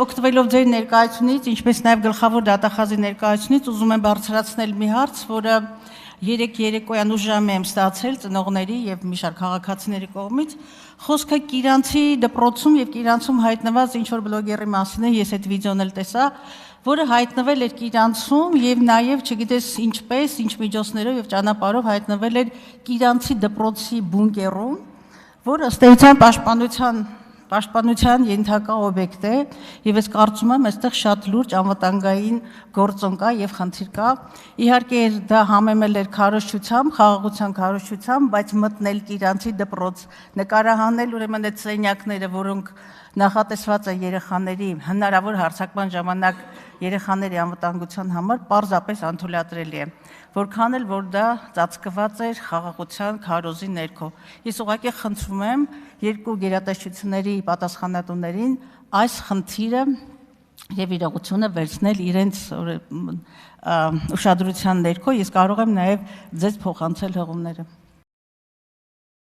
Օգտվելով ձեր ներկայությունից, ինչպես նաև գլխավոր դատախազի ներկայությունից, ուզում եմ բարձրացնել մի հարց, որը երեկոյան ուժժամ եմ ստացել ծնողների եւ մի շարք քաղաքացիների կողմից, խոսքը Կիրանցի դպրոցում եւ Կիրանցում հայտնված ինչ-որ բլոգերի մասին է, ես այդ վիդեոն էլ տեսա, որը հայտնվել էր Կիրանցում եւ նաեւ չգիտես ինչպես, ինչ միջոցներով եւ ճանապարհով հայտնվել էր Կիրանցի դպրոցի բունկերում, որը ըստ էության պաշտպանության ենթակա օբյեկտ է եւ ես կարծում եմ այստեղ շատ լուրջ անվտանգային գործոն կա եւ խնդիր կա իհարկե դա համեմել էր քարոզչությամբ խաղաղության քարոզչությամբ բայց մտնել Կիրանցի դպրոց նկարահանել ուրեմն այդ սենյակները որոնք նախատեսված է երեխաների հնարավոր հարձակման ժամանակ երեխաների անվտանգության համար պարզապես անթույլատրելի է որքան էլ որ դա ծածկված էր խաղաղության քարոզի ներքո ես ուղղակի խնդրում եմ երկու գերատեսչությունների պատասխանատուներին այս խնդիրը եւ իրողությունը վերցնել իրենց ուշադրության ներքո ես կարող եմ նաեւ ձեզ փոխանցել հղումները